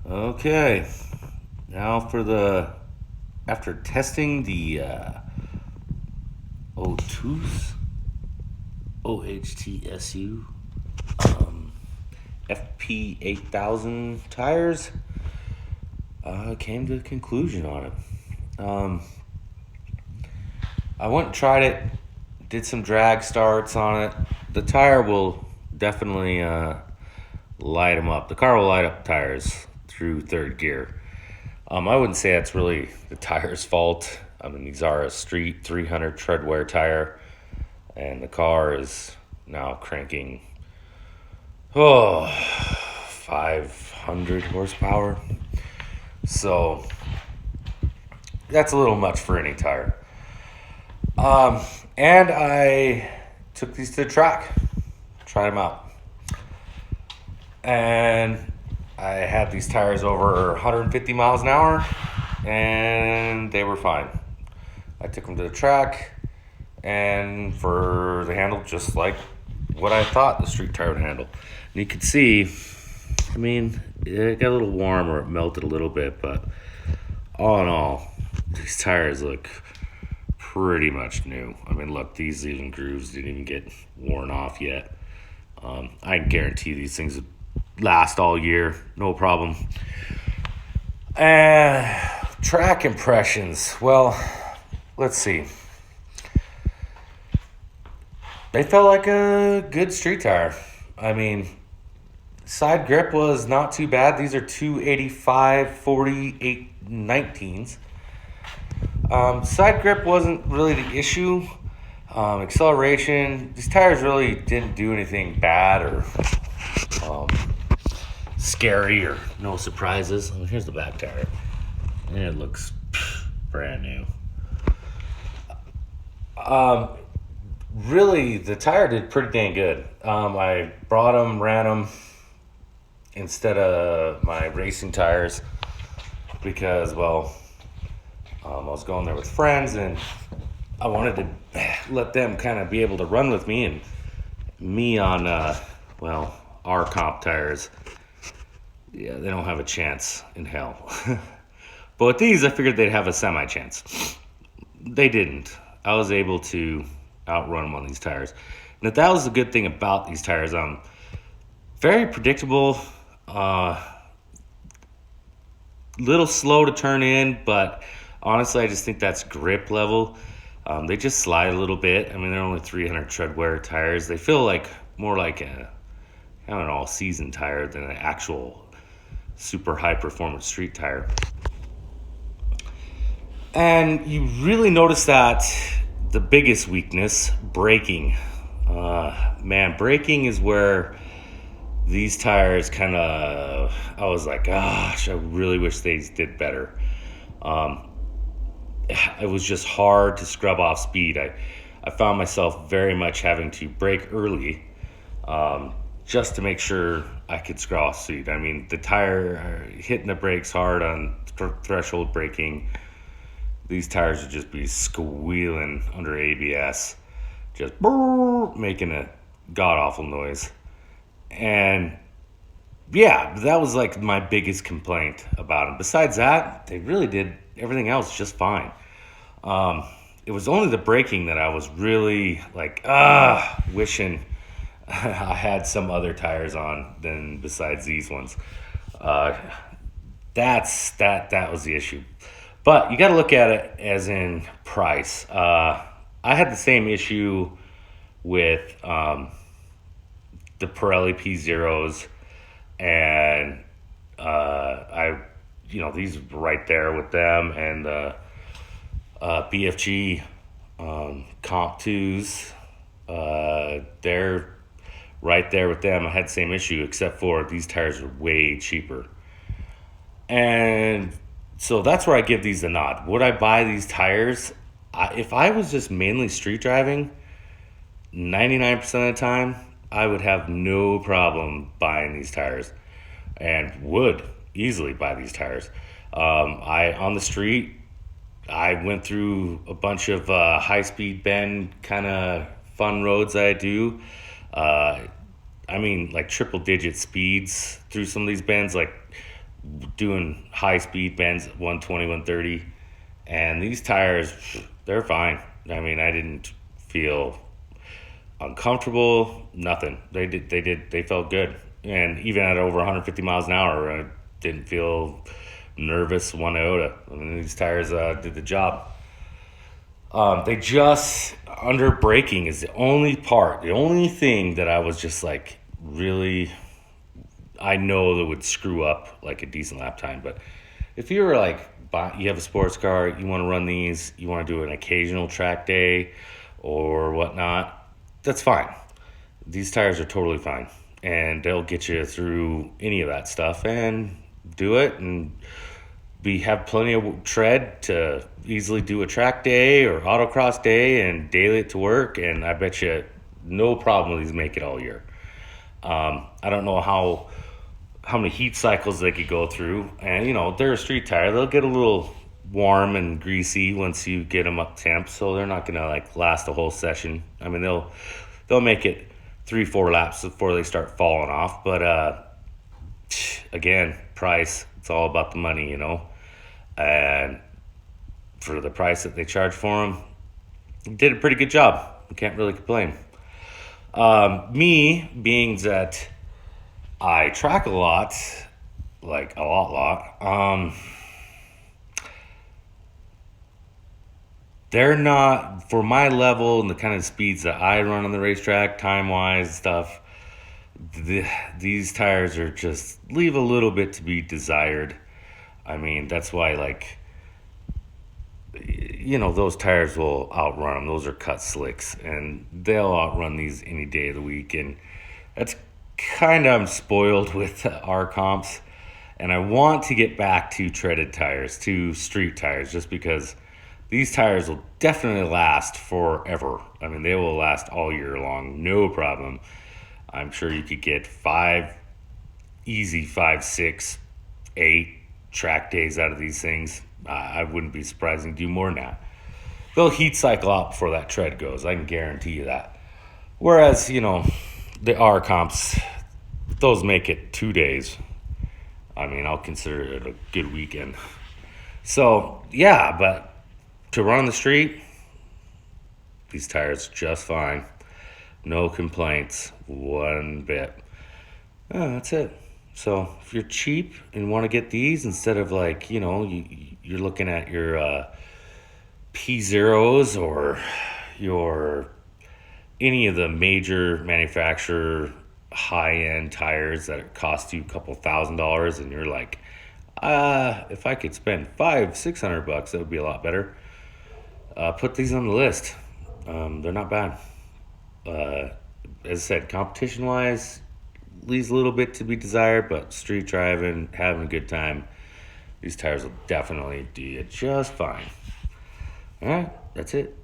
Okay, now after testing the Ohtsu OHTSU FP8000 tires, I came to a conclusion on it. Um, I went and tried it, did some drag starts on it. The tire will definitely light them up. The car will light up tires through third gear. I wouldn't say that's really the tire's fault. I mean, these are a street 300 tread wear tire, and the car is now cranking 500 horsepower. So that's a little much for any tire. And I took these to the track, tried them out, and I had these tires over 150 miles an hour, and they were fine. I took them to the track, and for the handle, just like what I thought the street tire would handle. And you could see, I mean, it got a little warm or it melted a little bit, but all in all, these tires look pretty much new. I mean, look, these even grooves didn't even get worn off yet. I can guarantee these things last all year, no problem. Track impressions. Well, let's see. They felt like a good street tire. I mean, side grip was not too bad. These are 285 48 19s. Side grip wasn't really the issue. Acceleration, these tires really didn't do anything bad or scary or no surprises. Here's the back tire. And it looks brand new. Really, the tire did pretty dang good. I brought them, ran them instead of my racing tires because, well, I was going there with friends and I wanted to let them kind of be able to run with me, and me on, our comp tires, yeah, they don't have a chance in hell. But with these, I figured they'd have a semi-chance. They didn't. I was able to outrun them on these tires. And that was the good thing about these tires. Very predictable, little slow to turn in, but honestly, I just think that's grip level. They just slide a little bit. I mean, they're only 300 tread wear tires. They feel like more like an all-season tire than an actual super high-performance street tire. And you really notice that the biggest weakness, braking. Braking is where these tires kind of, I was like, gosh, I really wish they did better. It was just hard to scrub off speed. I found myself very much having to brake early just to make sure I could scrub off speed. I mean, the tire hitting the brakes hard on threshold braking, these tires would just be squealing under ABS, just making a god-awful noise. And yeah, that was like my biggest complaint about them. Besides that, they really did everything else just fine. It was only the braking that I was really like, wishing I had some other tires on than besides these ones. That was the issue. But you got to look at it as in price. I had the same issue with the Pirelli P0s, and these were right there with them, and the BFG Comp 2s, they're right there with them. I had the same issue, except for these tires are way cheaper. And so that's where I give these a nod. Would I buy these tires? If I was just mainly street driving, 99% of the time, I would have no problem buying these tires and would easily buy these tires. On the street, I went through a bunch of high-speed bend kind of fun roads that I do. Like triple-digit speeds through some of these bends. Like doing high speed bends, 120, 130. And these tires, they're fine. I mean, I didn't feel uncomfortable, nothing. They felt good. And even at over 150 miles an hour, I didn't feel nervous one iota. I mean, these tires did the job. They just, under braking is the only thing that I was just like, really, I know that would screw up like a decent lap time. But if you were like, you have a sports car, you want to run these, you want to do an occasional track day or whatnot, that's fine. These tires are totally fine, and they'll get you through any of that stuff and do it. And we have plenty of tread to easily do a track day or autocross day and daily it to work. And I bet you no problem these make it all year. I don't know how many heat cycles they could go through. And, you know, they're a street tire. They'll get a little warm and greasy once you get them up temp. So they're not going to like last a whole session. I mean, they'll make it 3-4 laps before they start falling off. But, again, price, it's all about the money, you know. And for the price that they charge for them, did a pretty good job. I can't really complain. Me, being that I track a lot, like a lot, they're not, for my level and the kind of speeds that I run on the racetrack, time-wise stuff, these tires are just leave a little bit to be desired. I mean, that's why, like, you know, those tires will outrun them. Those are cut slicks, and they'll outrun these any day of the week. And that's kind of, I'm spoiled with our comps, and I want to get back to treaded tires, to street tires, just because these tires will definitely last forever. I mean, they will last all year long, no problem. I'm sure you could get 5, 6, 8 track days out of these things. I wouldn't be surprised to do more than that. They'll heat cycle out before that tread goes. I can guarantee you that. Whereas, you know, the R comps, those make it 2 days. I mean, I'll consider it a good weekend. So, yeah, but to run the street, these tires just fine. No complaints, one bit. Oh, that's it. So if you're cheap and want to get these instead of, like, you know, you're looking at your P0s or your any of the major manufacturer high-end tires that cost you a couple $1,000, and you're like, if I could spend $500-600, that would be a lot better. Put these on the list. They're not bad. As I said, competition-wise, leaves a little bit to be desired, but street driving, having a good time, these tires will definitely do you just fine. All right, that's it.